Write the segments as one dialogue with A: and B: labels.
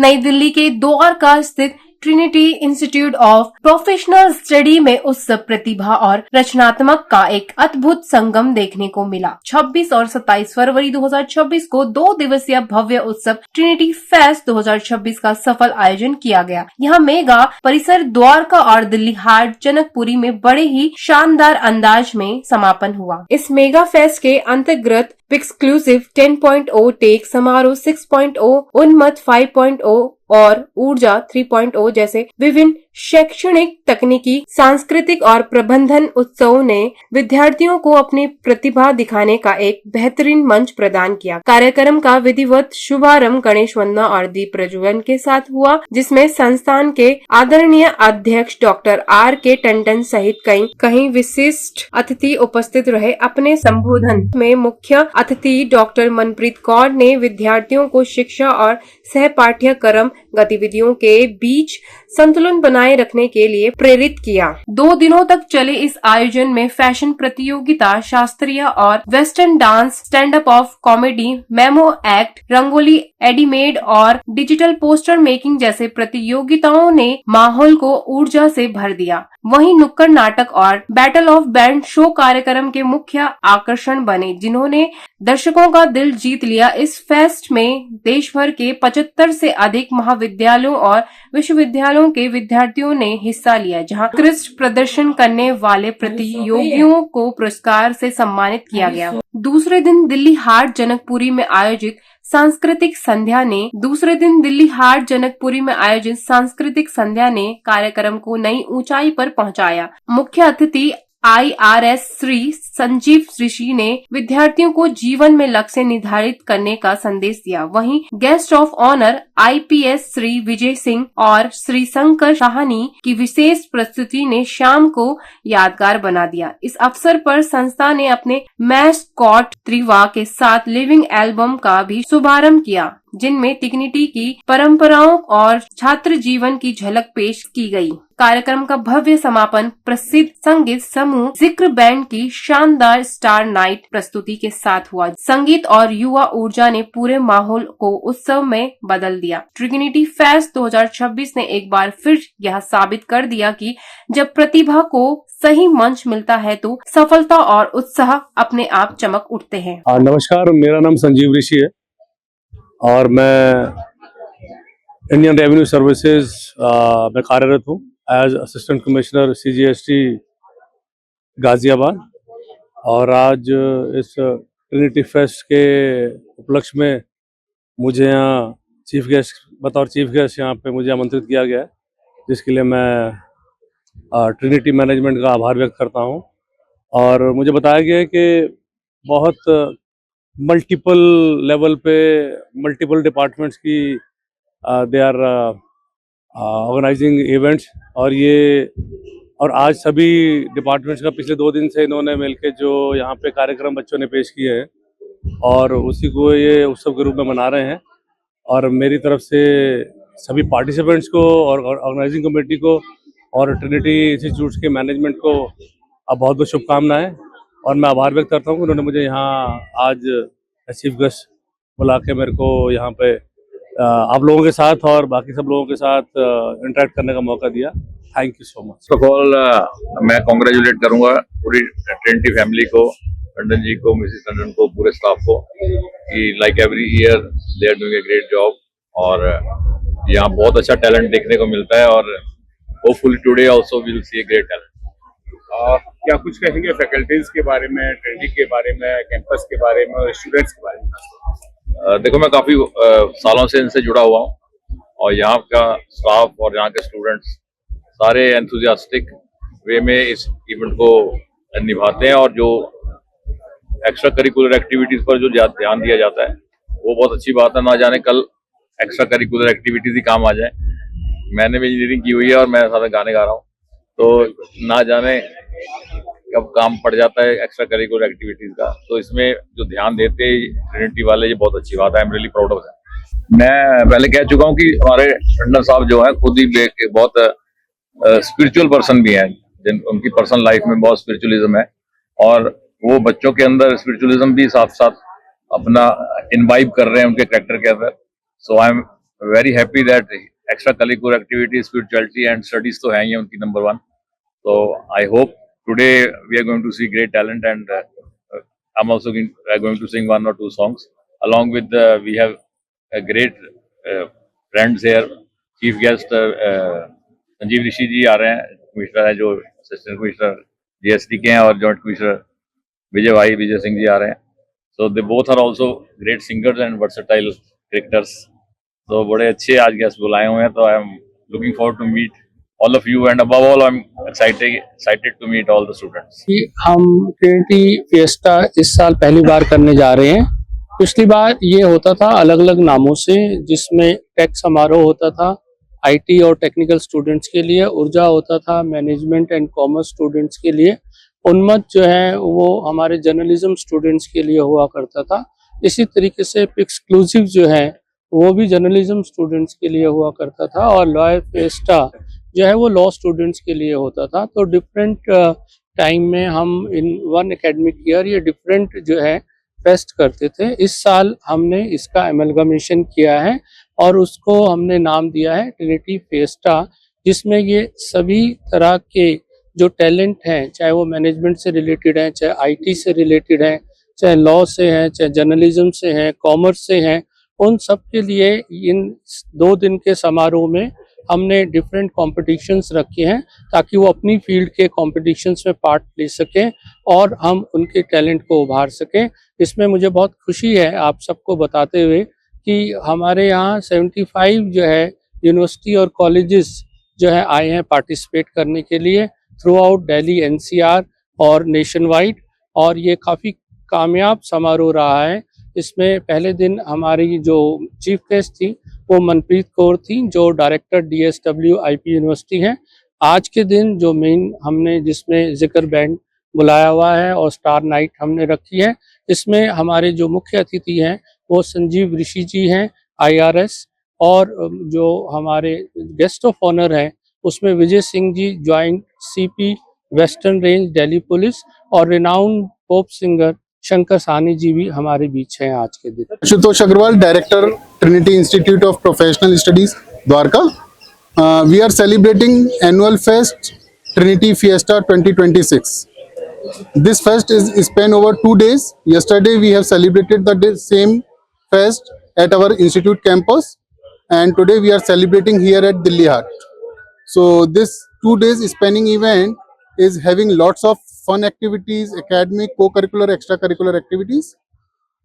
A: नई दिल्ली के द्वारका स्थित Trinity Institute of professional study में उत्सव, प्रतिभा और रचनात्मक का एक अद्भुत संगम देखने को मिला। 26 और 27 फरवरी 2026 को 2 दिवसीय भव्य उत्सव ट्रिनिटी फेस्ट 2026 का सफल आयोजन किया गया। यह मेगा परिसर द्वारका और दिल्ली हाट जनकपुरी में बड़े ही शानदार अंदाज में समापन हुआ। इस मेगा फेस्ट के अंतर्गत एक्सक्लूसिव 10.0 टेक समारोह 6.0, उन्मत्त 5.0 और ऊर्जा 3.0 जैसे विभिन्न शैक्षणिक, तकनीकी, सांस्कृतिक और प्रबंधन उत्सवों ने विद्यार्थियों को अपनी प्रतिभा दिखाने का एक बेहतरीन मंच प्रदान किया। कार्यक्रम का विधिवत शुभारंभ गणेश वंदना और दीप प्रज्वलन के साथ हुआ, जिसमें संस्थान के आदरणीय अध्यक्ष डॉक्टर R.K. टंडन सहित कई विशिष्ट अतिथि उपस्थित रहे। अपने संबोधन में मुख्य अतिथि डॉक्टर मनप्रीत कौर ने विद्यार्थियों को शिक्षा और सह पाठ्यक्रम गतिविधियों के बीच संतुलन बनाए रखने के लिए प्रेरित किया। 2 दिनों तक चले इस आयोजन में फैशन प्रतियोगिता, शास्त्रीय और western dance, stand up of comedy, mime act, rangoli, ad mad और डिजिटल पोस्टर मेकिंग जैसे प्रतियोगिताओं ने माहौल को ऊर्जा से भर दिया। वहीं नुक्कड़ नाटक और बैटल ऑफ बैंड शो कार्यक्रम के मुख्य आकर्षण बने, जिन्होंने दर्शकों का दिल जीत लिया। इस फेस्ट में देश भर के 75 से अधिक महाविद्यालयों और विश्वविद्यालयों के विद्यार्थियों ने हिस्सा लिया, जहां उत्कृष्ट प्रदर्शन करने वाले प्रतियोगियों को पुरस्कार से सम्मानित किया गया। दूसरे दिन दिल्ली हाट जनकपुरी में आयोजित सांस्कृतिक संध्या ने कार्यक्रम को नई ऊंचाई पर पहुंचाया। मुख्य अतिथि IRS श्री संजीव ऋषि ने विद्यार्थियों को जीवन में लक्ष्य निर्धारित करने का संदेश दिया। वहीं guest of honour IPS Shri Vijay Singh और श्री शंकर शाहनी की विशेष प्रस्तुति ने शाम को यादगार बना दिया। इस अवसर पर संस्था ने अपने मैस्कॉट त्रिवा के साथ लिविंग एल्बम का भी शुभारंभ किया, जिनमें टिग्निटी की परंपराओं और छात्र जीवन की झलक पेश की गई। कार्यक्रम का भव्य समापन प्रसिद्ध संगीत समूह जिक्र बैंड की शानदार स्टार नाइट प्रस्तुति के साथ हुआ। संगीत और युवा ऊर्जा ने पूरे माहौल को उत्सव में बदल दिया। ट्रिनिटी फेस्ट 2026 ने एक बार फिर यह साबित कर दिया कि जब प्रतिभा को सही मंच मिलता है तो सफलता और उत्साह अपने आप चमक उठते हैं।
B: नमस्कार, मेरा नाम संजीव ऋषि है और मैं इंडियन रेवेन्यू सर्विसेज में कार्यरत हूँ as assistant commissioner CGST Ghaziabad. और आज इस ट्रिनिटी फेस्ट के उपलक्ष्य में मुझे यहाँ बतौर चीफ गेस्ट यहाँ पे मुझे आमंत्रित किया गया है, जिसके लिए मैं ट्रिनिटी मैनेजमेंट का आभार व्यक्त करता हूँ। और मुझे बताया गया है कि बहुत मल्टीपल लेवल पे मल्टीपल डिपार्टमेंट्स की दे आर ऑर्गेनाइजिंग इवेंट्स, और आज सभी डिपार्टमेंट्स का पिछले 2 दिन से इन्होंने मिलके जो यहाँ पे कार्यक्रम बच्चों ने पेश किए हैं और उसी को ये उत्सव के रूप में मना रहे हैं। और मेरी तरफ से सभी पार्टिसिपेंट्स को और ऑर्गेनाइजिंग कमेटी को और ट्रिनिटी इंस्टीट्यूट के मैनेजमेंट को बहुत बहुत शुभकामनाएं। और मैं आभार व्यक्त करता हूँ कि उन्होंने मुझे यहाँ आज चीफ गेस्ट बुला के मेरे को यहाँ पे आप लोगों के साथ और बाकी सब लोगों के साथ इंटरेक्ट करने का मौका दिया। Thank you so much.
C: First of all मैं कॉन्ग्रेचुलेट करूँगा पूरी ट्रिनिटी फैमिली को, टंडन जी को, मिसेस टंडन को, पूरे स्टाफ को, कि like every year they are doing a great job. और यहाँ बहुत अच्छा टैलेंट देखने को मिलता है और hopefully today also we will see a great talent.
D: क्या कुछ कहेंगे फैकल्टीज के बारे में, ट्रेनिंग के बारे में, कैंपस के बारे में और स्टूडेंट्स के बारे में?
C: देखो, मैं काफी सालों से इनसे जुड़ा हुआ हूँ और यहाँ का स्टाफ और यहाँ के स्टूडेंट्स सारे एंथुसियास्टिक वे में इस इवेंट को निभाते हैं। और जो एक्स्ट्रा करिकुलर एक्टिविटीज पर जो ध्यान दिया जाता है वो बहुत अच्छी बात है। ना जाने कल एक्स्ट्रा करिकुलर एक्टिविटीज ही काम आ जाए। मैंने भी इंजीनियरिंग की हुई है और मैं साथ गाने गा रहा हूँ, तो ना जाने कब काम पड़ जाता है एक्स्ट्रा करिकुलर एक्टिविटीज का। तो इसमें जो ध्यान देते हैं ट्रिनिटी वाले, ये बहुत अच्छी बात है। I am really proud of that. मैं पहले कह चुका हूँ कि हमारे टंडन साहब जो है खुद ही बहुत स्पिरिचुअल पर्सन भी हैं, उनकी पर्सनल लाइफ में बहुत स्पिरिचुअलिज्म है और वो बच्चों के अंदर स्पिरिचुअलिज्म भी साथ साथ अपना इनवाइब कर रहे हैं उनके कैरेक्टर के अंदर। So I am very happy that extracurricular activities, spirituality and studies तो हैं ही उनकी number one. So I hope today we are going to see great talent, and I'm also going to sing one or two songs along with we have a great friends here. Chief guest Sanjeev ऋषि जी आ रहे हैं, commissioner है जो assistant commissioner GST के हैं, और joint commissioner विजय सिंह जी आ रहे हैं. So they both are also great singers and versatile cricketers. तो बड़े अच्छे आज गेस्ट बुलाए हुए हैं, तो I am looking forward to meet all of you, and above all I'm excited to meet all the students.
E: हम ट्रिनिटी फिएस्टा इस साल पहली बार करने जा रहे हैं. पिछली बार ये होता था अलग अलग नामों से, जिसमें टेक समारोह होता था आईटी और टेक्निकल स्टूडेंट्स के लिए, ऊर्जा होता था मैनेजमेंट एंड कॉमर्स स्टूडेंट्स के लिए, उन्मत्त जो है वो हमारे जर्नलिज्म स्टूडेंट्स के लिए हुआ करता था. इसी तरीके से एक्सक्लूसिव जो है वो भी जर्नलिज्म स्टूडेंट्स के लिए हुआ करता था, और लॉ फिएस्टा जो है वो लॉ स्टूडेंट्स के लिए होता था. तो डिफरेंट टाइम में हम इन वन एकेडमिक ईयर ये डिफरेंट जो है फेस्ट करते थे. इस साल हमने इसका एमलगमेशन किया है और उसको हमने नाम दिया है ट्रिनिटी फिएस्टा, जिसमें ये सभी तरह के जो टैलेंट हैं, चाहे वो मैनेजमेंट से रिलेटेड हैं, चाहे आईटी से रिलेटेड हैं, चाहे लॉ से हैं, चाहे जर्नलिज्म से हैं, कॉमर्स से हैं, उन सब के लिए इन 2 दिन के समारोह में हमने डिफरेंट कॉम्पिटिशन्स रखे हैं, ताकि वो अपनी फील्ड के कॉम्पिटिशन्स में पार्ट ले सकें और हम उनके टैलेंट को उभार सकें. इसमें मुझे बहुत खुशी है आप सबको बताते हुए कि हमारे यहाँ 75 जो है यूनिवर्सिटी और कॉलेजेस जो है आए हैं पार्टिसिपेट करने के लिए थ्रू आउट दिल्ली एनसीआर और नेशन वाइड, और ये काफ़ी कामयाब समारोह रहा है. इसमें पहले दिन हमारी जो चीफ गेस्ट थी वो मनप्रीत कौर थी, जो डायरेक्टर DSW IP यूनिवर्सिटी हैं. आज के दिन जो मेन हमने जिसमें जिक्र बैंड बुलाया हुआ है और स्टार नाइट हमने रखी है, इसमें हमारे जो मुख्य अतिथि हैं वो संजीव ऋषि जी हैं IRS, और जो हमारे गेस्ट ऑफ ऑनर हैं उसमें Vijay Singh ji joint CP western range Delhi police, और renowned pop singer Shankar Sahni ji भी हमारे बीच हैं आज के दिन.
F: Ashutosh Agarwal, director Trinity Institute of Professional Studies Dwarka. We are celebrating annual fest Trinity fiesta 2026. This fest is spent over 2 days. Yesterday we have celebrated the same fest at our institute campus, and today we are celebrating here at Delhi Heart. So this 2 days spanning event is having lots of fun activities, academic, co-curricular, extracurricular activities,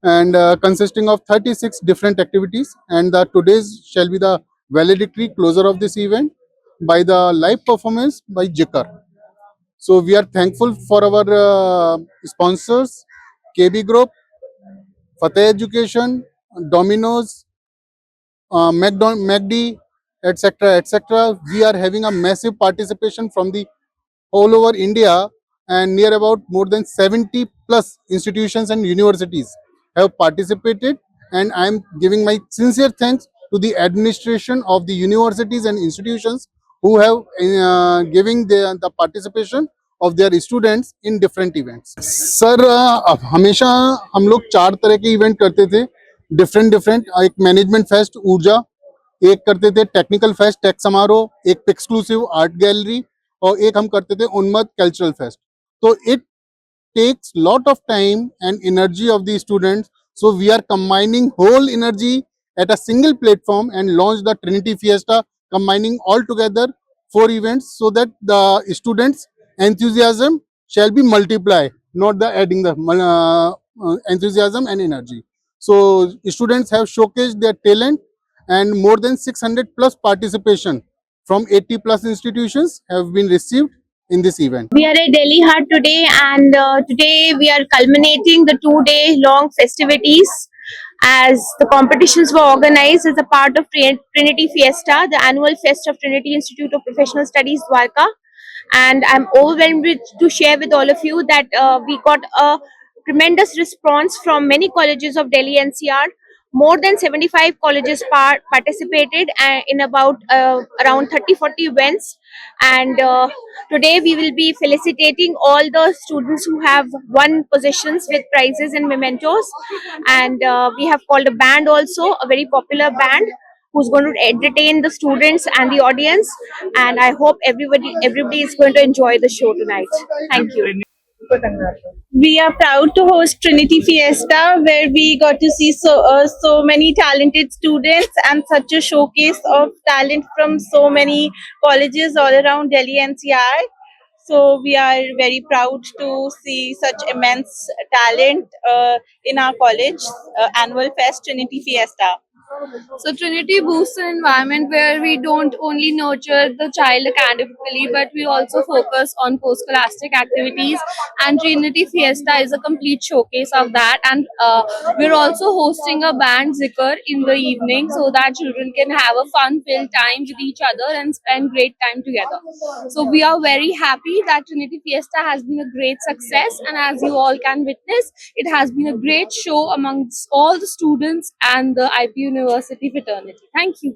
F: and consisting of 36 different activities. And today's shall be the valedictory closer of this event by the live performance by Jikar. So we are thankful for our sponsors, KB Group, Fateh Education, Domino's, MacD, etc., etc. We are having a massive participation from the all over India, and near about more than 70 plus institutions and universities have participated, and I am giving my sincere thanks to the administration of the universities and institutions who have giving the participation of their students in different events. Sir हमेशा हम लोग 4 तरह के event करते थे, different. एक management fest ऊर्जा, एक करते थे टेक्निकल फेस्ट टेक समारोह, एक एक्सक्लूसिव आर्ट गैलरी, और एक हम करते थे उन्मत्त कल्चरल फेस्ट. तो it takes lot of time and energy of the students, so we are combining whole energy at a single platform and launch the Trinity Fiesta, combining all together 4 events so that the students' enthusiasm shall be multiplied, not the adding the enthusiasm and energy. So students have showcased their talent, and more than 600 plus participation from 80 plus institutions have been received in this event.
G: We are at Delhi Heart today, and today we are culminating the 2-day long festivities, as the competitions were organized as a part of Trinity Fiesta, the annual fest of Trinity Institute of Professional Studies Dwarka. And I'm overwhelmed to share with all of you that we got a tremendous response from many colleges of Delhi NCR. More than 75 colleges participated in about around 30-40 events, and today we will be felicitating all the students who have won positions with prizes and mementos. And we have called a band also, a very popular band, who's going to entertain the students and the audience. And I hope everybody is going to enjoy the show tonight. Thank you.
H: We are proud to host Trinity Fiesta, where we got to see so many talented students and such a showcase of talent from so many colleges all around Delhi NCR. So we are very proud to see such immense talent in our college annual fest Trinity Fiesta.
I: So Trinity boosts an environment where we don't only nurture the child academically, but we also focus on post-scholastic activities. And Trinity Fiesta is a complete showcase of that. And we're also hosting a band zikr in the evening so that children can have a fun-filled time with each other and spend great time together. So we are very happy that Trinity Fiesta has been a great success. And as you all can witness, it has been a great show amongst all the students and the IP University fraternity. Thank you.